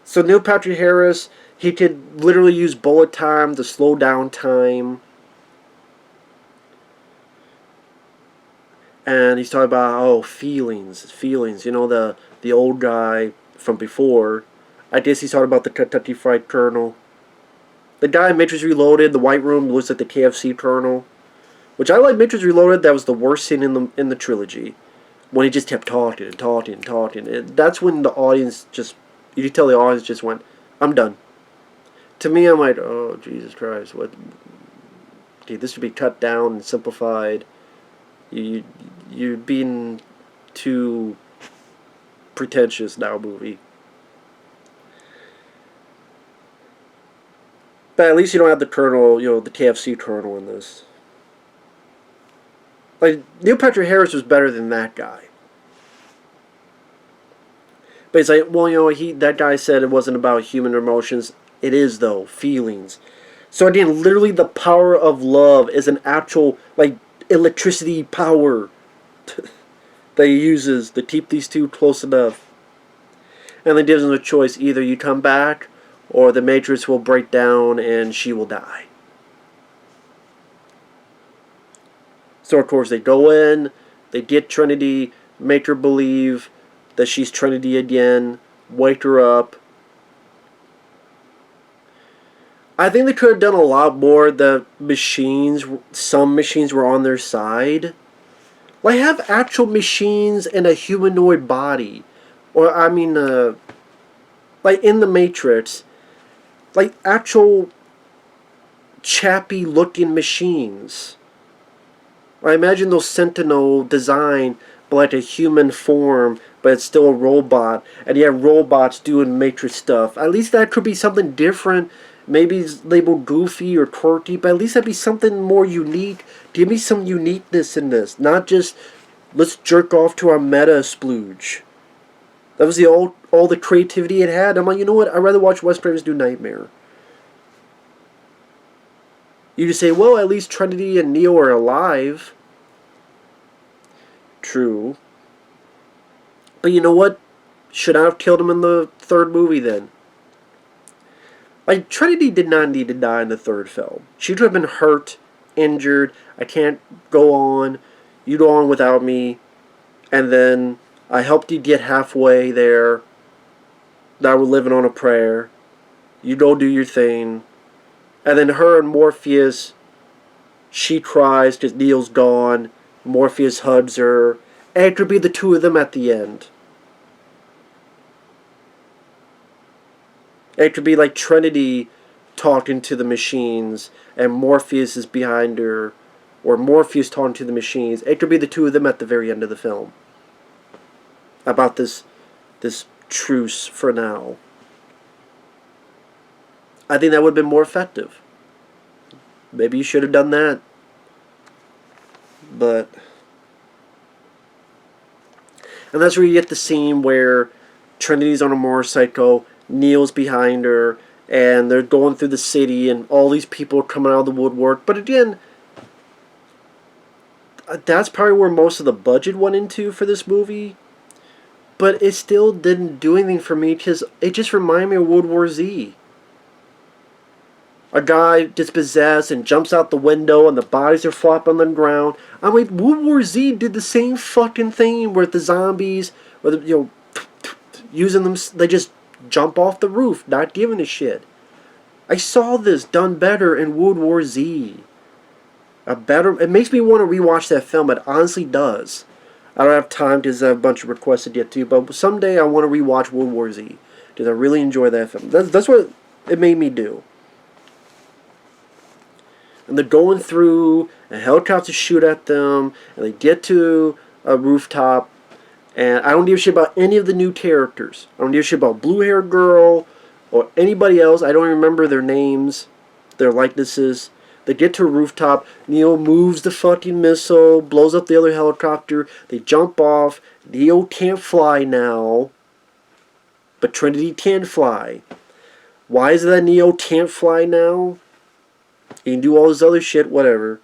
So Neil Patrick Harris, he could literally use bullet time to slow down time. And he's talking about, feelings. You know, the old guy from before. I guess he's talking about the Kentucky Fried Colonel. The guy in Matrix Reloaded, the White Room, looks like the KFC Colonel. Which I like Matrix Reloaded. That was the worst scene in the trilogy. When he just kept talking and talking and talking. That's when the audience just... You could tell the audience just went, I'm done. To me, I'm like, oh, Jesus Christ. What? Okay, this should be cut down and simplified. You you're being too pretentious now, movie. But at least you don't have the Colonel, the KFC Colonel in this. Like, Neil Patrick Harris was better than that guy. But it's like, well, that guy said it wasn't about human emotions. It is, though. Feelings. So again, literally the power of love is an actual, like, electricity power that he uses to keep these two close enough. And then gives them a choice. Either you come back, or the Matrix will break down and she will die. So, of course, they go in, they get Trinity, make her believe that she's Trinity again, wake her up. I think they could have done a lot more. Some machines were on their side. Like, have actual machines in a humanoid body. Or, I mean, like in the Matrix, like actual chappy looking machines. I imagine those Sentinel design, but like a human form, but it's still a robot, and you have robots doing Matrix stuff. At least that could be something different. Maybe it's labeled goofy or quirky, but at least that'd be something more unique. Give me some uniqueness in this, not just let's jerk off to our meta splooge. That was all the creativity it had. I'm like, you know what? I'd rather watch Wes Craven's do Nightmare. You just say, well, at least Trinity and Neo are alive. True. But you know what? Should I have killed him in the third movie then? Like, Trinity did not need to die in the third film. She could have been hurt, injured. I can't go on. You go on without me. And then I helped you get halfway there. Now we're living on a prayer. You go do your thing. And then her and Morpheus, she cries because Neo's gone. Morpheus hugs her. And it could be the two of them at the end. It could be like Trinity talking to the machines and Morpheus is behind her. Or Morpheus talking to the machines. It could be the two of them at the very end of the film. About this truce for now. I think that would have been more effective. Maybe you should have done that. But... And that's where you get the scene where Trinity's on a motorcycle, Neo's behind her, and they're going through the city, and all these people are coming out of the woodwork. But again, that's probably where most of the budget went into for this movie. But it still didn't do anything for me, because it just reminded me of World War Z. A guy gets possessed and jumps out the window and the bodies are flopping on the ground. I mean, World War Z did the same fucking thing with the zombies, using them, they just jump off the roof, not giving a shit. I saw this done better in World War Z. It makes me want to rewatch that film, it honestly does. I don't have time because I have a bunch of requests to get to, but someday I want to rewatch World War Z, because I really enjoy that film. That's what it made me do. And they're going through, and helicopters shoot at them, and they get to a rooftop, and I don't give a shit about any of the new characters. I don't give a shit about Blue-Haired Girl, or anybody else. I don't remember their names, their likenesses. They get to a rooftop, Neo moves the fucking missile, blows up the other helicopter, they jump off, Neo can't fly now, but Trinity can fly. Why is it that Neo can't fly now? He can do all this other shit, whatever.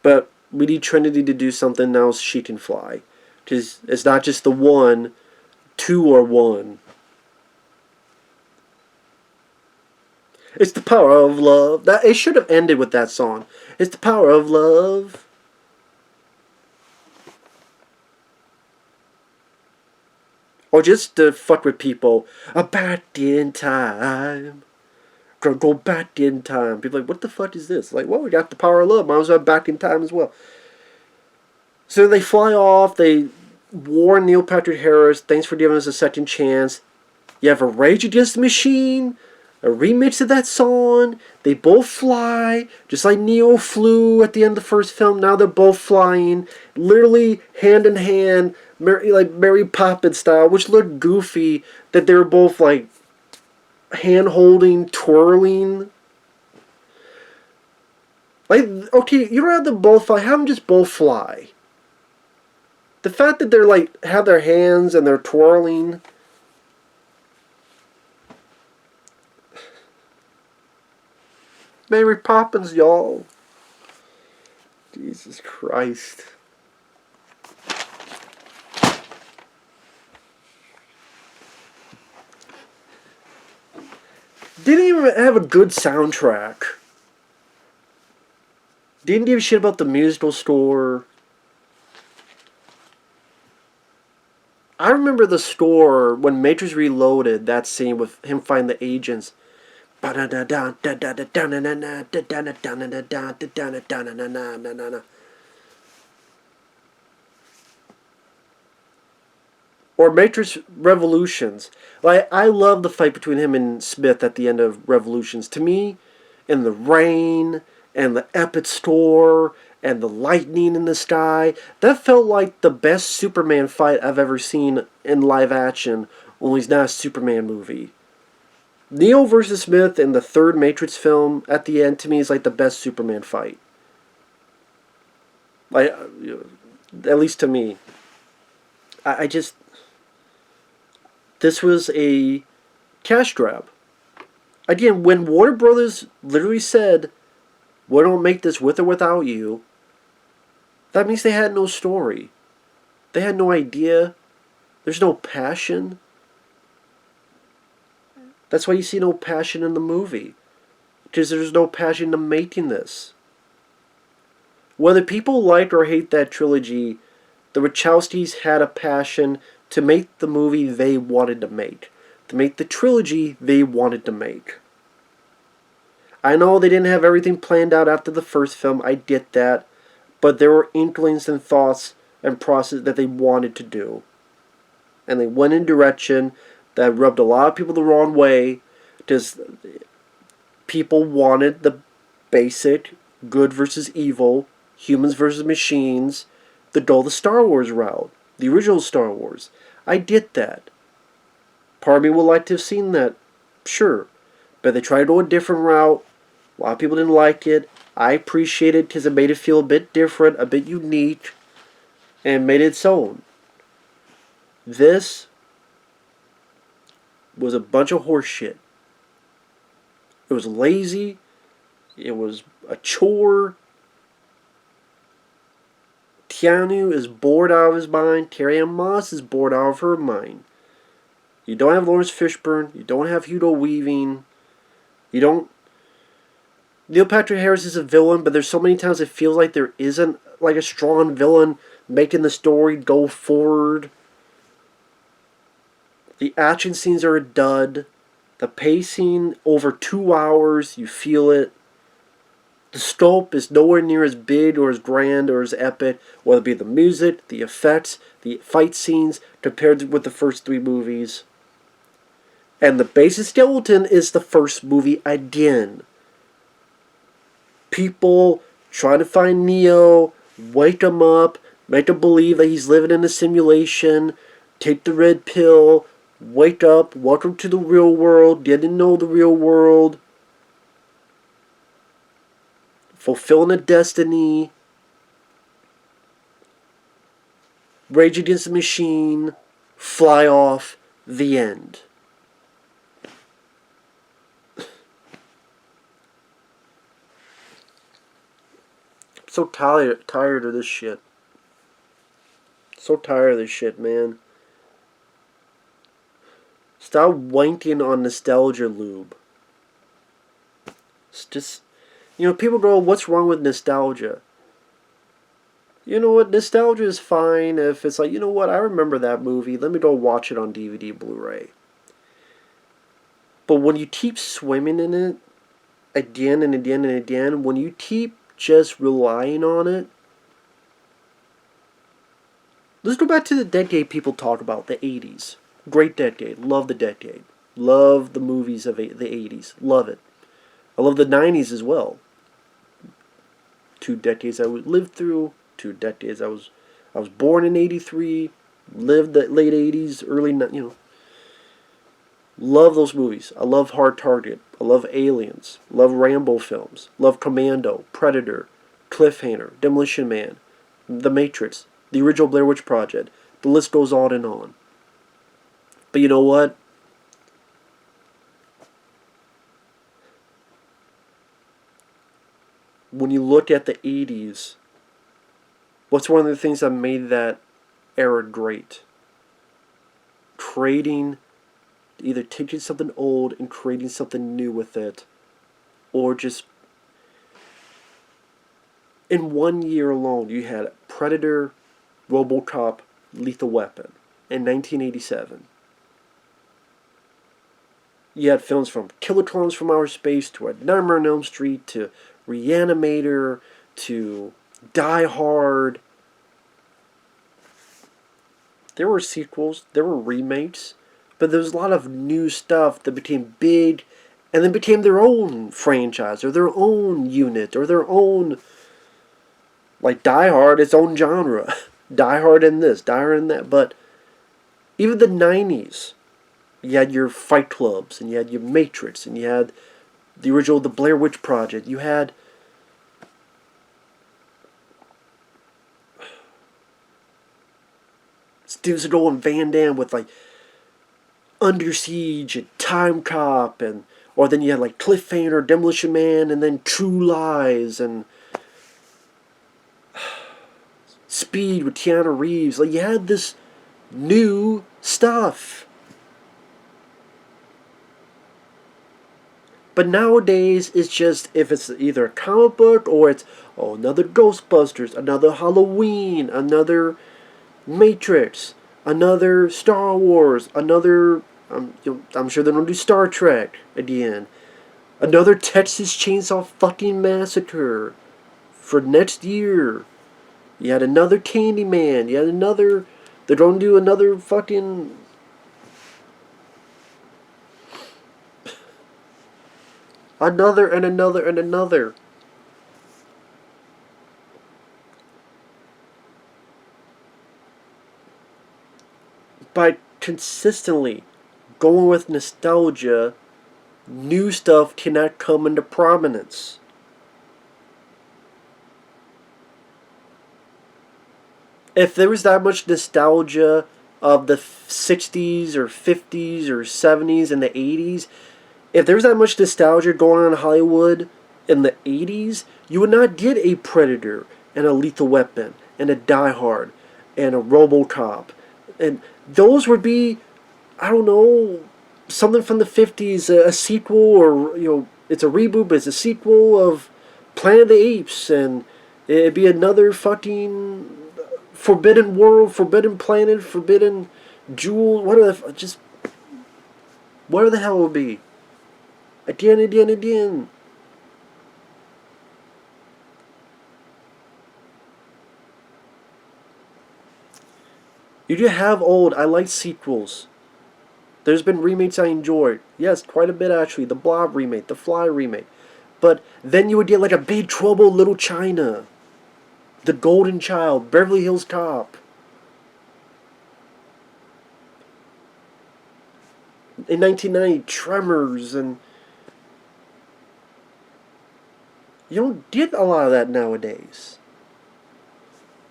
But we need Trinity to do something now so she can fly. Because it's not just the one, two or one. It's the power of love. It should have ended with that song. It's the power of love. Or just to fuck with people. Back in time. Go back in time. People are like, what the fuck is this? Like, well, we got the power of love. Might as well back in time as well. So they fly off. They warn Neil Patrick Harris. Thanks for giving us a second chance. You have a Rage Against the Machine. a remix of that song. They both fly, just like Neo flew at the end of the first film. Now they're both flying, literally hand in hand, like Mary Poppins style, which looked goofy. That they were both like hand holding, twirling. Like, okay, you don't have them both fly. Have them just both fly. The fact that they're like have their hands and they're twirling. Mary Poppins, y'all. Jesus Christ. Didn't even have a good soundtrack. Didn't give a shit about the musical score. I remember the score when Matrix Reloaded, that scene with him finding the agents. Or Matrix Revolutions. Like, I love the fight between him and Smith at the end of Revolutions. To me, in the rain and the epic score and the lightning in the sky, that felt like the best Superman fight I've ever seen in live action, only it's not a Superman movie. Neo versus Smith in the third Matrix film at the end, to me, is like the best Superman fight. Like, at least to me. I just... This was a cash grab. Again, when Warner Brothers literally said, we don't make this with or without you, that means they had no story. They had no idea. There's no passion. That's why you see no passion in the movie. Because there's no passion in making this. Whether people like or hate that trilogy, the Wachowskis had a passion to make the movie they wanted to make. To make the trilogy they wanted to make. I know they didn't have everything planned out after the first film, I get that. But there were inklings and thoughts and process that they wanted to do. And they went in a direction that rubbed a lot of people the wrong way. Because people wanted the basic good versus evil, humans versus machines, the Star Wars route. The original Star Wars. I get that. Part of me would like to have seen that. Sure. But they tried to go a different route. A lot of people didn't like it. I appreciate it because it made it feel a bit different, a bit unique, and made it its own. This was a bunch of horse shit. It was lazy. It was a chore. Keanu is bored out of his mind. Carrie-Anne Moss is bored out of her mind. You don't have Lawrence Fishburne. You don't have Hugo Weaving. You don't... Neil Patrick Harris is a villain, but there's so many times it feels like there isn't like a strong villain making the story go forward. The action scenes are a dud. The pacing over 2 hours, you feel it. The scope is nowhere near as big or as grand or as epic, whether it be the music, the effects, the fight scenes, compared with the first 3 movies. And the basic skeleton is the first movie again. People trying to find Neo, wake him up, make him believe that he's living in a simulation, take the red pill, wake up, welcome to the real world, didn't know the real world, fulfilling a destiny, Rage Against the Machine, fly off, the end. I'm so tired of this shit. So tired of this shit, man. Stop wanking on nostalgia lube. It's just... You know, people go, what's wrong with nostalgia? You know what, nostalgia is fine if it's like, you know what, I remember that movie, let me go watch it on DVD, Blu-ray. But when you keep swimming in it, again and again and again, when you keep just relying on it, let's go back to the decade people talk about, the 80s. Great decade, love the decade. Love the movies of the 80s. Love it. I love the 90s as well. 2 decades I lived through. 2 decades I was born in '83. Lived the late '80s, early Love those movies. I love Hard Target. I love Aliens. Love Rambo films. Love Commando, Predator, Cliffhanger, Demolition Man, The Matrix, the original Blair Witch Project. The list goes on and on. But you know what? When you look at the 80s, what's one of the things that made that era great? Creating, either taking something old and creating something new with it, or just in 1 year alone, you had Predator, RoboCop, Lethal Weapon in 1987. You had films from Kilotons from Outer Space to A Nightmare on Elm Street to Reanimator to Die Hard. There were sequels, there were remakes, but there was a lot of new stuff that became big and then became their own franchise or their own unit or their own, like Die Hard, its own genre. Die Hard in this, Die Hard in that. But even the 90s, you had your Fight Clubs and you had your Matrix and you had the original The Blair Witch Project. You had Steven Seagal and Van Damme with like Under Siege and Time Cop, and or then you had like Cliffhanger, Demolition Man, and then True Lies and Speed with Keanu Reeves. Like you had this new stuff. But nowadays, it's just, if it's either a comic book or it's, oh, another Ghostbusters, another Halloween, another Matrix, another Star Wars, another, I'm sure they don't do Star Trek again, another Texas Chainsaw fucking Massacre for next year. You had another Candyman, you had another, they're going to do another fucking, another and another and another. By consistently going with nostalgia, new stuff cannot come into prominence. If there was that much nostalgia of the 60s or 50s or 70s and the 80s, if there was that much nostalgia going on in Hollywood in the 80s, you would not get a Predator and a Lethal Weapon and a Die Hard and a RoboCop. And those would be, I don't know, something from the 50s, a sequel, or, it's a reboot, but it's a sequel of Planet of the Apes, and it'd be another fucking Forbidden World, Forbidden Planet, Forbidden Jewel, whatever the hell it would be. Again. You do have old, I like sequels. There's been remakes I enjoyed. Yes, quite a bit actually. The Blob remake, the Fly remake. But then you would get like a Big Trouble in Little China, The Golden Child, Beverly Hills Cop. In 1990, Tremors, and you don't get a lot of that nowadays.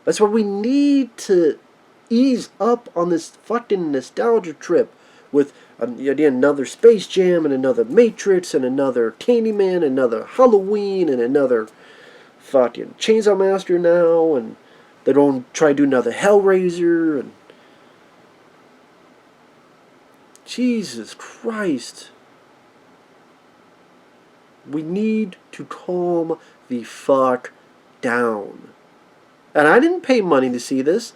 That's why we need to ease up on this fucking nostalgia trip with another Space Jam and another Matrix and another Candyman, another Halloween and another fucking Chainsaw Master now, and they don't try to do another Hellraiser, and Jesus Christ. We need to calm the fuck down. And I didn't pay money to see this.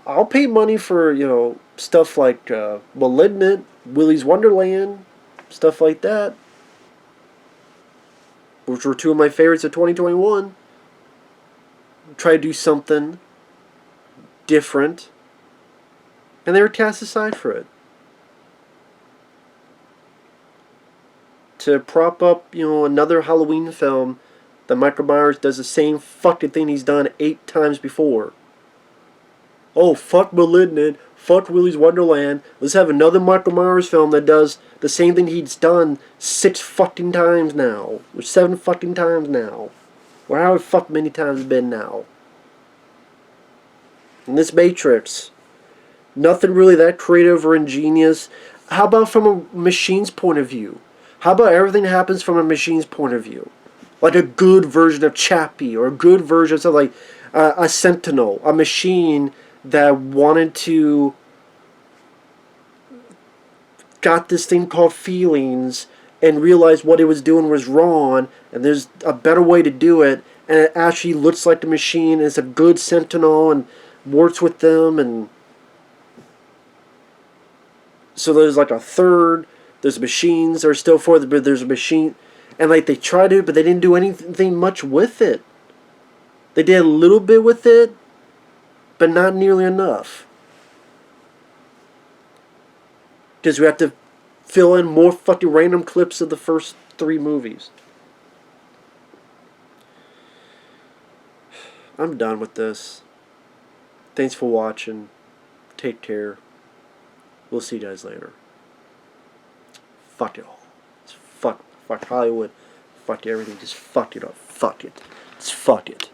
I'll pay money for, stuff like Malignant, Willy's Wonderland, stuff like that, which were two of my favorites of 2021. Try to do something different, and they were cast aside for it. to prop up, another Halloween film that Michael Myers does the same fucking thing he's done 8 times before. Oh, fuck Malignant, fuck Willy's Wonderland. Let's have another Michael Myers film that does the same thing he's done 6 fucking times now. Or 7 fucking times now. Or however fuck many times it's been now. In this Matrix, nothing really that creative or ingenious. How about from a machine's point of view? How about everything happens from a machine's point of view? Like a good version of Chappie, or a good version of something like a Sentinel, a machine that wanted to, got this thing called feelings and realized what it was doing was wrong, and there's a better way to do it, and it actually looks like the machine, and it's a good Sentinel and works with them. And so there's like a third, there's machines that are still for it, but there's a machine, and like they tried to, but they didn't do anything much with it. They did a little bit with it, but not nearly enough. Because we have to fill in more fucking random clips of the first 3 movies. I'm done with this. Thanks for watching. Take care. We'll see you guys later. Fuck it all. Fuck Hollywood. Fuck everything. Just fuck it up. Fuck it. Just fuck it.